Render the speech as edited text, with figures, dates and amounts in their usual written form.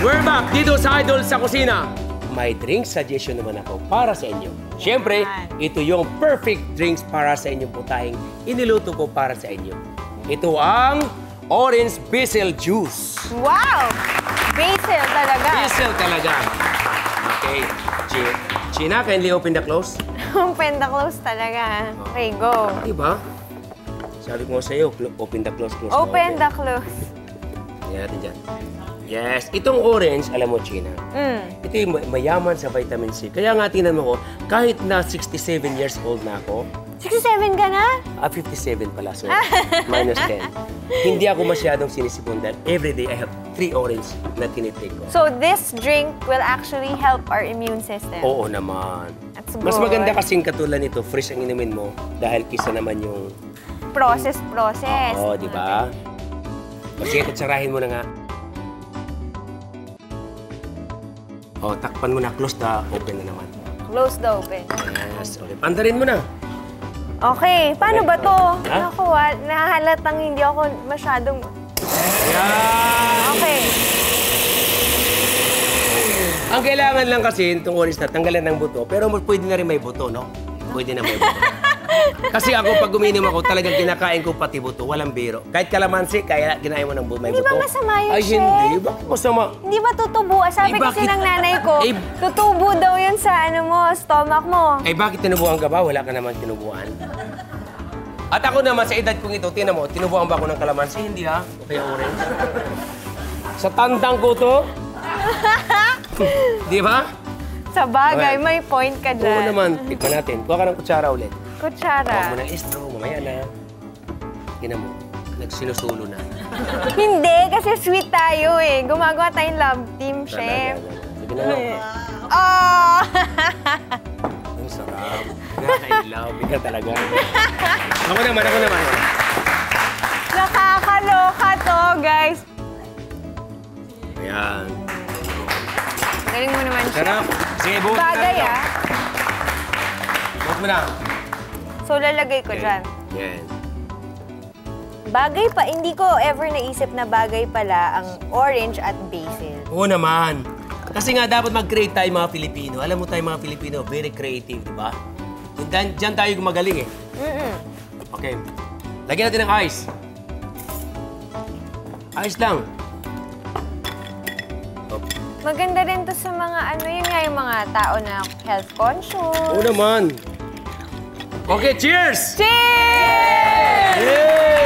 We're back dito sa Idol sa Kusina. May drink suggestion naman ako para sa inyo. Siyempre, ito yung perfect drinks para sa inyong putahing iniluto ko para sa inyo. Ito ang orange basil juice. Wow! Basil talaga. Basil talaga. Okay. China, kindly open the close. Open the close talaga. Okay, go. Diba? Sabi ko sa iyo, open the close, close. Open the close. Yan natin dyan. Yes. Itong orange, alam mo, China, ito yung mayaman sa vitamin C. Kaya nga, tingnan mo ko, kahit na 67 years old na ako, 67 ka na? 57 pala, so minus 10. Hindi ako masyadong sinisipon dahil everyday I have 3 orange na tinitake ko. So this drink will actually help our immune system? Oo naman. That's Mas good. maganda kasing katulad nito, fresh ang inumin mo dahil kisa naman yung... Process. Oo, di ba? Kasi kutsarahin mo na nga. O, takpan mo na. Close the open na naman. Close the open. Yes. Okay, pandarin mo na. Okay, paano ba to? Ha? Naku, nahalatang hindi ako masyadong... Yan! Okay. Ang kailangan lang kasi itong orange na tanggalan ng buto, pero pwede na rin may buto, no? Pwede na may buto. Kasi ako, pag uminom ako, talagang kinakain ko pati buto. Walang biro. Kahit kalamansi, kaya ginahin mo ng may buto. Hindi ba masama yun, Ay, Chef? hindi. Bakit masama? Hindi ba tutubo? Sabi kasi bakit? ng nanay ko, Eh, tutubo daw yun sa stomach mo. Eh, bakit tinubuan ka ba? Wala ka naman tinubuan. At ako naman, sa edad kong ito, tinan mo, tinubuan ba ako ng kalamansi? Hindi ha? O kaya orange? Sa tandang ko to? Di ba? Sa bagay, Okay. may point ka Oo dyan. naman. Tikman natin. Kuha ka ng kutsara ulit. Kutsara. Kuha mo ng straw, mamaya na. Tinan mo, nagsinusulo na. Hindi, kasi sweet tayo eh. Gumagawa tayong love team, Chef. Sige na lang. Oh! Ang sarap. Nakakailaw. Bigla talaga. Ako naman. Nakakaloka to, guys. Ayan. Galing mo naman, Chef. Sarap. Sige, buhos na. Bagay, ah. Buhos mo na. So, lalagay ko dyan. Yan. Bagay pa, hindi ko ever naisip na bagay pala ang orange at basil. Oo naman. Kasi nga dapat mag-create tayo mga Pilipino. Alam mo tayo mga Pilipino, very creative, di ba? Diyan tayo gumagaling eh. Okay. Lagyan natin ng ice. Ice lang. Maganda rin to sa mga yun nga yung mga tao na health conscious. Oo naman. Okay, cheers! Cheers! Yay!